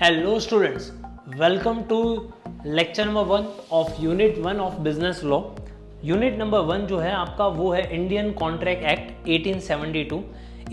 Hello students, welcome to lecture number 1 of unit 1 of business law. Unit number 1 जो है आपका वो है इंडियन कॉन्ट्रैक्ट एक्ट 1872.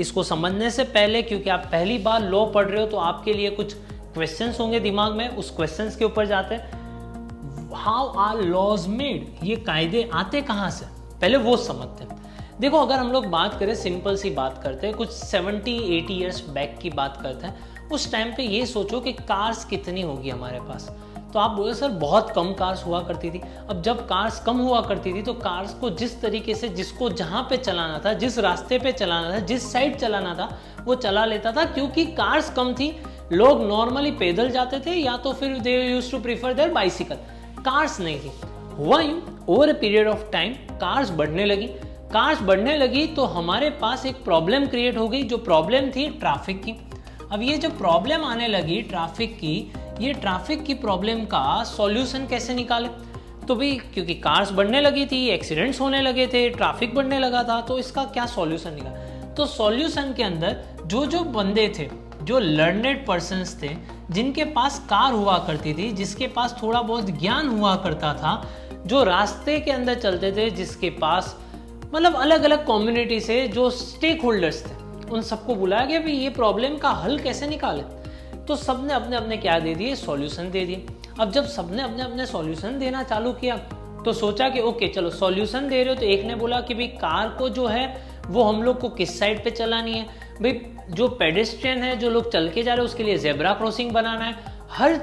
इसको समझने से पहले, क्योंकि आप पहली बार लॉ पढ़ रहे हो तो आपके लिए कुछ क्वेश्चंस होंगे दिमाग में, उस क्वेश्चंस के ऊपर जाते हैं. हाउ आर लॉज मेड, ये कायदे आते कहाँ से, पहले वो समझते हैं. देखो, अगर हम लोग बात करें, सिंपल सी बात करते हैं, कुछ 70-80 ईयर्स बैक की बात करते हैं. उस टाइम पे ये सोचो कि कार्स कितनी होगी हमारे पास, तो आप बोले सर बहुत कम कार्स हुआ करती थी. अब जब कार्स कम हुआ करती थी तो कार्स को जिस तरीके से जिसको जहाँ पे चलाना था, जिस रास्ते पे चलाना था, जिस साइड चलाना था वो चला लेता था, क्योंकि कार्स कम थी. लोग नॉर्मली पैदल जाते थे या तो फिर they used to prefer their bicycle. Cars नहीं थी. हुआ यूं, over a period of time cars बढ़ने लगी. कार्स बढ़ने लगी तो हमारे पास एक प्रॉब्लम क्रिएट हो गई, जो प्रॉब्लम थी ट्रैफिक की. अब ये जो प्रॉब्लम आने लगी ट्रैफिक की, ये ट्रैफिक की प्रॉब्लम का सॉल्यूशन कैसे निकाले. तो भाई, क्योंकि कार्स बढ़ने लगी थी, एक्सीडेंट्स होने लगे थे, ट्रैफिक बढ़ने लगा था, तो इसका क्या सॉल्यूशन निकाला. तो सॉल्यूशन के अंदर जो जो बंदे थे, जो लर्नेड पर्सन्स थे, जिनके पास कार हुआ करती थी, जिसके पास थोड़ा बहुत ज्ञान हुआ करता था, जो रास्ते के अंदर चलते थे, जिसके पास मतलब अलग अलग कम्युनिटी से जो स्टेक होल्डर्स थे, उन सबको बुलाया गया भी ये प्रॉब्लम का हल कैसे निकाले. तो सबने अपने अपने क्या दे दिए, सॉल्यूशन दे दिए. अब जब सबने अपने अपने सॉल्यूशन देना चालू किया तो सोचा कि ओके चलो सॉल्यूशन दे रहे हो, तो एक ने बोला कि भाई कार को जो है वो हम लोग को किस साइड पे चलानी है. भाई जो पेडेस्ट्रियन है, जो लोग चल के जा रहे हैं, उसके लिए जेब्रा क्रॉसिंग बनाना है. हर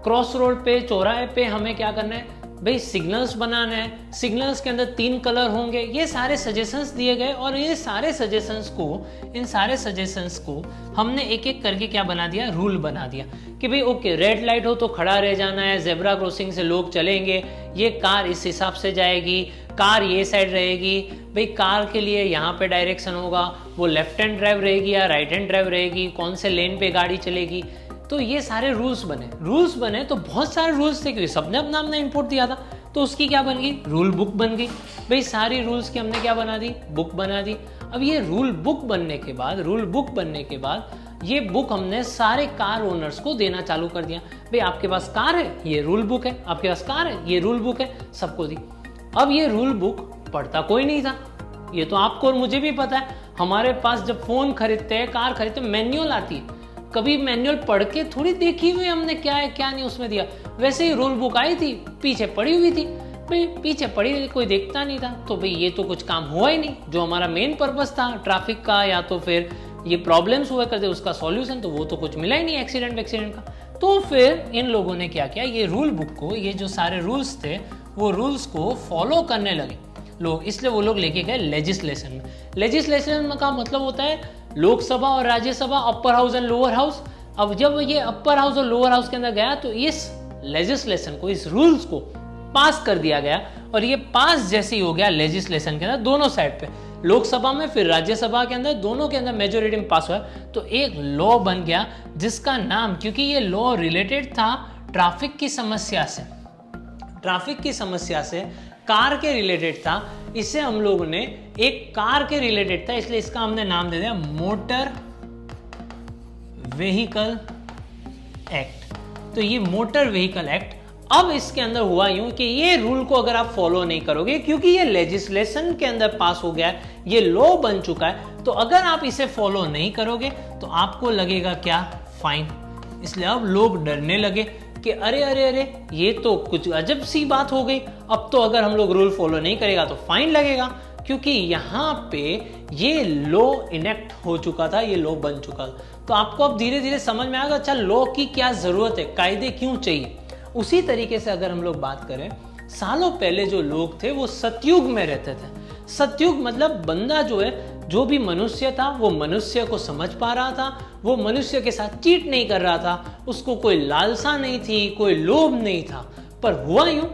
क्रॉस रोड पे, चौराहे पे हमें क्या करना है भाई, सिग्नल्स बनाना है. सिग्नल्स के अंदर 3 कलर होंगे. ये सारे सजेशंस दिए गए और ये सारे सजेशंस को, इन सारे सजेशंस को हमने एक एक करके क्या बना दिया, रूल बना दिया कि भाई ओके, रेड लाइट हो तो खड़ा रह जाना है, जेब्रा क्रॉसिंग से लोग चलेंगे, ये कार इस हिसाब से जाएगी, कार ये साइड रहेगी. भाई कार के लिए यहाँ पे डायरेक्शन होगा, वो लेफ्ट हैंड ड्राइव रहेगी या राइट हैंड ड्राइव रहेगी, कौन से लेन पे गाड़ी चलेगी. तो ये सारे रूल्स बने तो बहुत सारे रूल्स थे, क्योंकि सबने अपना अपना इनपुट दिया था. तो उसकी क्या बन गई, रूल बुक बन गई. भाई सारी रूल्स की हमने क्या बना दी, बुक बना दी. अब ये रूल बुक बनने के बाद ये बुक हमने सारे कार ओनर्स को देना चालू कर दिया. भाई आपके पास कार है, ये रूल बुक है, आपके पास कार है, ये रूल बुक है, सबको दी. अब ये रूल बुक पढ़ता कोई नहीं था. ये तो आपको और मुझे भी पता है. हमारे पास जब फोन खरीदते हैं, कार खरीदते हैं, मैन्युअल आती है. कभी मैनुअल पढ़ के थोड़ी देखी हुई हमने क्या है क्या नहीं उसमें दिया. वैसे ही रूल बुक आई थी, पीछे पड़ी हुई थी. भाई पीछे पड़ी हुई, कोई देखता नहीं था. तो भाई ये तो कुछ काम हुआ ही नहीं. जो हमारा मेन पर्पस था ट्रैफिक का, या तो फिर ये प्रॉब्लम्स हुआ करते उसका सॉल्यूशन, तो वो तो कुछ मिला ही नहीं एक्सीडेंट का. तो फिर इन लोगों ने क्या किया, ये रूल बुक को, ये जो सारे रूल्स थे, वो रूल्स को फॉलो करने लगे लोग. इसलिए वो लोग लेके गए लेजिस्लेशन में. लेजिस्लेशन का मतलब होता है लोकसभा और Rajya Sabha, upper house and lower house. अब जब ये अपर हाउस और लोअर हाउस के अंदर गया तो इस लेजिस्लेशन को, इस रूल्स को पास कर दिया गया. और ये पास जैसे ही हो गया लेजिस्लेशन के अंदर, दोनों साइड पे, लोकसभा में फिर राज्यसभा के अंदर, दोनों के अंदर मेजोरिटी में पास हुआ, तो एक लॉ बन गया जिसका नाम, क्योंकि ये लॉ रिलेटेड था ट्रैफिक की समस्या से, कार के रिलेटेड था. इसे हम लोगों ने एक कार के रिलेटेड था, इसलिए इसका हमने नाम दे दिया मोटर व्हीकल एक्ट. तो ये मोटर व्हीकल एक्ट. अब इसके अंदर हुआ यूं कि ये रूल को अगर आप फॉलो नहीं करोगे, क्योंकि ये लेजिस्लेशन के अंदर पास हो गया है, ये लॉ बन चुका है, तो अगर आप इसे फॉलो नहीं करोगे तो आपको लगेगा क्या, फाइन. इसलिए अब लोग डरने लगे कि अरे अरे अरे, ये तो कुछ अजब सी बात हो गई. अब तो अगर हम लोग रूल फॉलो नहीं करेगा तो फाइन लगेगा, क्योंकि यहाँ पे ये लॉ इनेक्ट हो चुका था, ये लॉ बन चुका था. तो आपको अब धीरे धीरे समझ में आएगा, अच्छा लॉ की क्या जरूरत है, कायदे क्यों चाहिए. उसी तरीके से अगर हम लोग बात करें, सालों पहले जो लोग थे वो सतयुग में रहते थे. सतयुग मतलब बंदा जो है, जो भी मनुष्य था, वो मनुष्य को समझ पा रहा था, वो मनुष्य के साथ चीट नहीं कर रहा था, उसको कोई लालसा नहीं थी, कोई लोभ नहीं था. पर हुआ यूं,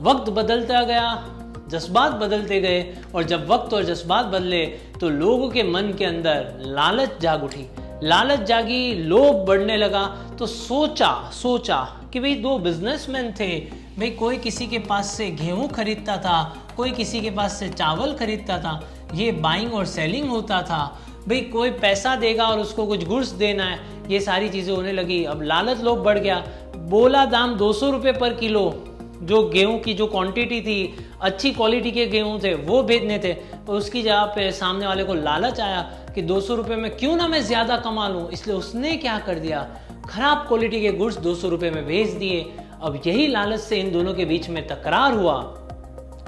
वक्त बदलता गया, जज्बात बदलते गए, और जब वक्त और जज्बात बदले तो लोगों के मन के अंदर लालच जाग उठी, लालच जागी, लोभ बढ़ने लगा. तो सोचा कि भाई दो बिजनेसमैन थे, भाई कोई किसी के पास से गेहूं खरीदता था, कोई किसी के पास से चावल खरीदता था, ये बाइंग और सेलिंग होता था. भाई कोई पैसा देगा और उसको कुछ गुड्स देना है, ये सारी चीज़ें होने लगी। अब लालच लोग बढ़ गया, बोला दाम 200 रुपये पर किलो, जो गेहूं की जो क्वांटिटी थी, अच्छी क्वालिटी के गेहूं थे वो बेचने थे, और उसकी जगह पे सामने वाले को लालच आया कि 200 रुपये में क्यों ना मैं ज़्यादा कमा लूँ, इसलिए उसने क्या कर दिया, खराब क्वालिटी के गुड्स 200 रुपये में बेच दिए। अब यही लालच से इन दोनों के बीच में तकरार हुआ,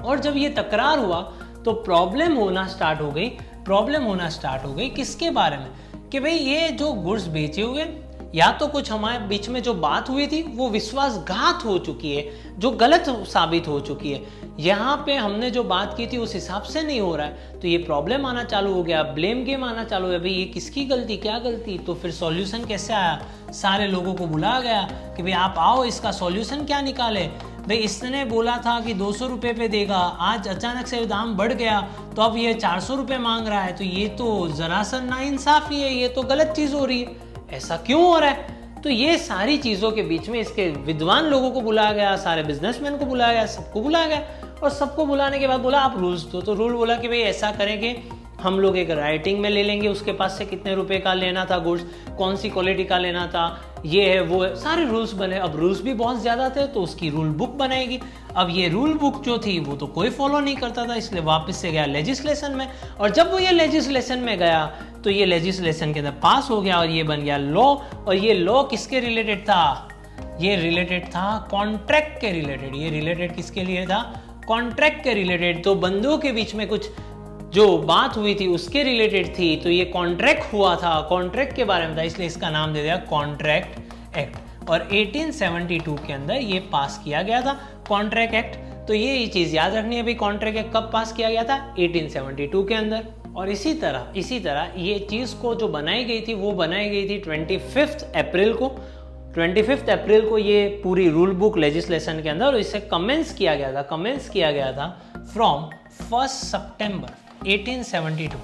और जब ये तकरार हुआ तो प्रॉब्लम होना स्टार्ट हो गई किसके बारे में, कि भाई ये जो गुड्स बेचे हुए, या तो कुछ हमारे बीच में जो बात हुई थी वो विश्वासघात हो चुकी है, जो गलत साबित हो चुकी है, यहाँ पे हमने जो बात की थी उस हिसाब से नहीं हो रहा है, तो ये प्रॉब्लम आना चालू हो गया, ब्लेम गेम आना चालू है, भाई ये किसकी गलती, क्या गलती। तो फिर सॉल्यूशन कैसे आया, सारे लोगों को बुलाया गया कि भाई आप आओ, इसका सॉल्यूशन क्या निकाले। भाई इसने बोला था कि 200 रुपये पे देगा, आज अचानक से दाम बढ़ गया तो अब ये 400 रुपये मांग रहा है, तो ये तो जरा सा नाइंसाफी है, ये तो गलत चीज़ हो रही है, ऐसा क्यों हो रहा है। तो ये सारी चीज़ों के बीच में इसके विद्वान लोगों को बुलाया गया, सारे बिजनेसमैन को बुलाया गया, सबको बुलाया गया, और सबको बुलाने के बाद बोला आप रूल्स दो। तो रूल बोला कि भाई ऐसा करेंगे, हम लोग एक राइटिंग में ले लेंगे उसके पास से कितने रुपए का लेना था गुड्स, कौन सी क्वालिटी का लेना था, ये है वो है, सारे रूल्स बने। अब रूल्स भी बहुत ज़्यादा थे तो उसकी रूल बुक बनाएगी। अब ये रूल बुक जो थी वो तो कोई फॉलो नहीं करता था, इसलिए वापस से गया लेजिस्लेशन में, और जब वो ये लेजिस्लेशन में गया तो ये लेजिस्लेशन के अंदर पास हो गया और ये बन गया लॉ। और ये लॉ किसके रिलेटेड था, ये रिलेटेड था कॉन्ट्रैक्ट के रिलेटेड। ये रिलेटेड किसके लिए था, कॉन्ट्रैक्ट के रिलेटेड। तो बंदों के बीच में कुछ जो बात हुई थी उसके रिलेटेड थी, तो ये कॉन्ट्रैक्ट हुआ था, कॉन्ट्रैक्ट के बारे में था, इसलिए इसका नाम दे दिया कॉन्ट्रैक्ट एक्ट। और 1872 के अंदर ये पास किया गया था कॉन्ट्रैक्ट एक्ट। तो ये चीज़ याद रखनी है भाई, कॉन्ट्रैक्ट एक्ट कब पास किया गया था, 1872 के अंदर। और इसी तरह ये चीज़ को जो बनाई गई थी वो बनाई गई थी 25 अप्रैल को। 25 अप्रैल को ये पूरी रूल बुक लेजिस्लेशन के अंदर, और इसे कमेंस किया गया था फ्रॉम 1 सितंबर 1872।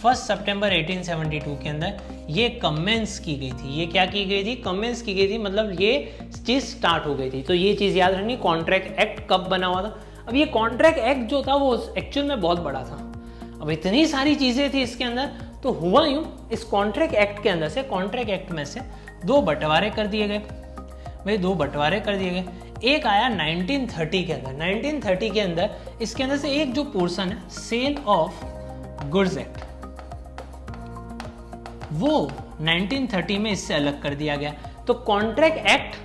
1 सितंबर 1872 के अंदर ये कमेंस की गई थी। ये क्या की गई थी, कमेंस की गई थी, मतलब ये चीज़ स्टार्ट हो गई थी। तो ये चीज़ याद रखनी, कॉन्ट्रैक्ट एक्ट कब बना हुआ था। अब ये कॉन्ट्रैक्ट एक्ट जो था वो एक्चुअल में बहुत बड़ा था, अब इतनी सारी चीज़ें थी इसके अंदर। तो हुआ यूँ, इस कॉन्ट्रैक्ट एक्ट के अंदर से, कॉन्ट्रैक्ट एक्ट में से 2 बंटवारे कर दिए गए। भाई 2 बंटवारे कर दिए गए। एक आया 1930 के अंदर। 1930 के अंदर इसके अंदर से एक जो पोर्शन है सेल ऑफ गुड्स एक्ट, वो 1930 में इससे अलग कर दिया गया। तो कॉन्ट्रैक्ट एक्ट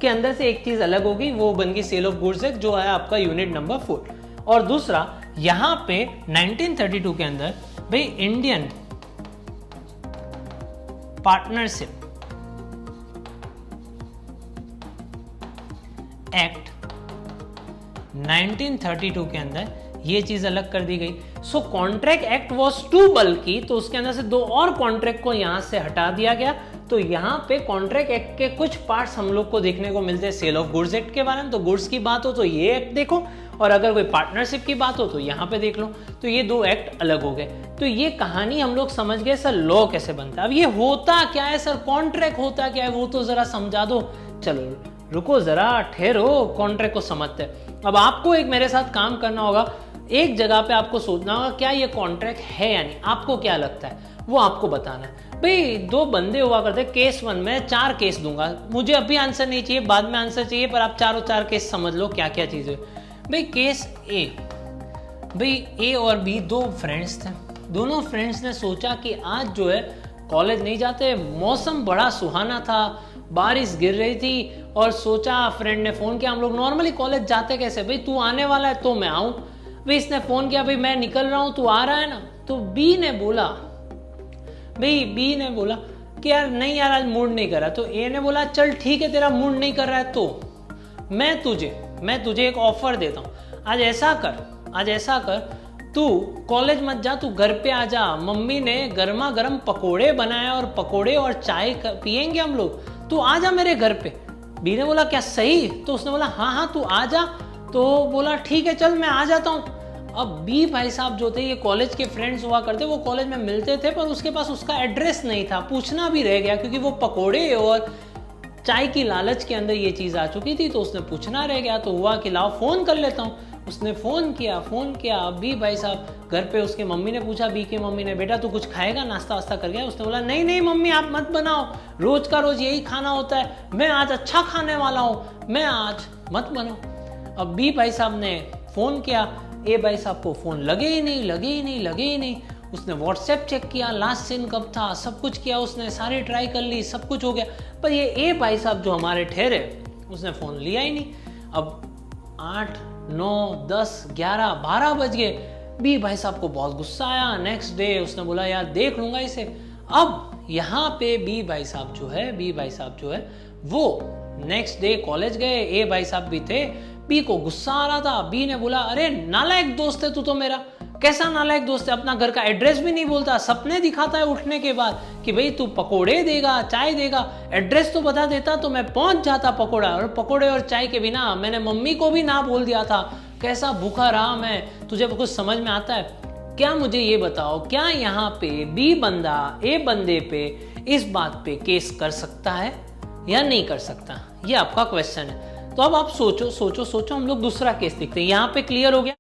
के अंदर से एक चीज अलग होगी, वो बन गई सेल ऑफ गुड्स एक्ट, जो है आपका यूनिट नंबर 4। और दूसरा यहां पे 1932 के अंदर भाई इंडियन पार्टनरशिप एक्ट 1932 के अंदर ये चीज अलग कर दी गई। सो कॉन्ट्रैक्ट एक्ट वाज टू बल्कि, तो उसके अंदर से 2 और कॉन्ट्रैक्ट को यहां से हटा दिया गया। तो यहाँ पे कॉन्ट्रैक्ट एक्ट के कुछ पार्ट्स हम लोग को देखने को मिलते हैं सेल ऑफ गुड्स एक्ट के बारे में। तो गुड्स की बात हो तो ये एक्ट देखो, और अगर कोई पार्टनरशिप की बात हो तो यहाँ पे देख लो। तो ये 2 एक्ट अलग हो गए। तो ये कहानी हम लोग समझ गए सर लॉ कैसे बनता है। अब ये होता क्या है सर, कॉन्ट्रैक्ट होता क्या है, वो तो जरा समझा दो। चलो रुको जरा, ठहरो, कॉन्ट्रैक्ट को समझते हैं। अब आपको एक मेरे साथ काम करना होगा, एक जगह पे आपको सोचना होगा क्या ये कॉन्ट्रैक्ट है या नहीं, आपको क्या लगता है वो आपको बताना है। भाई 2 बंदे हुआ करते, केस 1 में 4 केस दूंगा, मुझे अभी आंसर नहीं चाहिए, बाद में आंसर चाहिए, पर आप चारों 4 केस समझ लो क्या क्या चीज़ है। भाई केस ए, भाई ए और बी 2 फ्रेंड्स थे। दोनों फ्रेंड्स ने सोचा कि आज जो है कॉलेज नहीं जाते, मौसम बड़ा सुहाना था, बारिश गिर रही थी, और सोचा फ्रेंड ने फ़ोन किया, हम लोग नॉर्मली कॉलेज जाते कैसे, भाई तू आने वाला है तो मैं आऊँ। भाई इसने फ़ोन किया, भाई मैं निकल रहा हूँ, तू आ रहा है ना। तो बी ने बोला कि यार नहीं यार आज मूड नहीं कर रहा। तो ए ने बोला चल ठीक है, तेरा मूड नहीं कर रहा है तो मैं तुझे एक ऑफर देता हूँ, आज ऐसा कर तू कॉलेज मत जा, तू घर पे आ जा, मम्मी ने गर्मा गर्म पकोड़े बनाया और पकोड़े और चाय पियेंगे हम लोग, तू आ जा मेरे घर पे। बी ने बोला क्या सही, तो उसने बोला हाँ तू आ जा। तो बोला ठीक है चल मैं आ जाता हूँ। अब बी भाई साहब जो थे, ये कॉलेज के फ्रेंड्स हुआ करते, वो कॉलेज में मिलते थे, पर उसके पास उसका एड्रेस नहीं था, पूछना भी रह गया, क्योंकि वो पकोड़े और चाय की लालच के अंदर ये चीज़ आ चुकी थी, तो उसने पूछना रह गया। तो हुआ कि लाओ फ़ोन कर लेता हूँ। उसने फ़ोन किया। बी भाई साहब घर पे उसके मम्मी ने पूछा, बी की मम्मी ने, बेटा तू कुछ खाएगा, नाश्ता वास्ता कर गया? उसने बोला नहीं नहीं मम्मी आप मत बनाओ, रोज का रोज यही खाना होता है, मैं आज अच्छा खाने वाला हूँ, मैं आज मत बनाओ। अब बी भाई साहब ने फ़ोन किया, ए भाई साहब को फ़ोन लगे ही नहीं। उसने व्हाट्सएप चेक किया, लास्ट सीन कब था, सब कुछ किया उसने, सारी ट्राई कर ली, सब कुछ हो गया, पर ये ए भाई साहब जो हमारे ठहरे उसने फ़ोन लिया ही नहीं। अब 8, 9, 10, 11, 12 बज गए। बी भाई साहब को बहुत गुस्सा आया। नेक्स्ट डे उसने बोला यार देख लूंगा इसे। अब यहाँ पे बी भाई साहब जो है वो नेक्स्ट डे कॉलेज गए। ए भाई साहब भी थे। बी को गुस्सा आ रहा था। बी ने बोला अरे नालायक दोस्त है तू तो मेरा। कैसा नालायक दोस्त है, अपना घर का एड्रेस भी नहीं बोलता, सपने दिखाता है उठने के बाद कि भाई तू पकोड़े देगा, चाय देगा, एड्रेस तो बता देता तो मैं पहुंच जाता पकोड़े और चाय के बिना। मैंने मम्मी को भी ना बोल दिया था, कैसा भूखा रहा मैं, तुझे कुछ समझ में आता है क्या? मुझे ये बताओ, क्या यहाँ पे बी बंदा ए बंदे पे इस बात पे केस कर सकता है या नहीं कर सकता? ये आपका क्वेश्चन है। तो अब आप सोचो, हम लोग दूसरा केस देखते हैं। यहाँ पे क्लियर हो गया?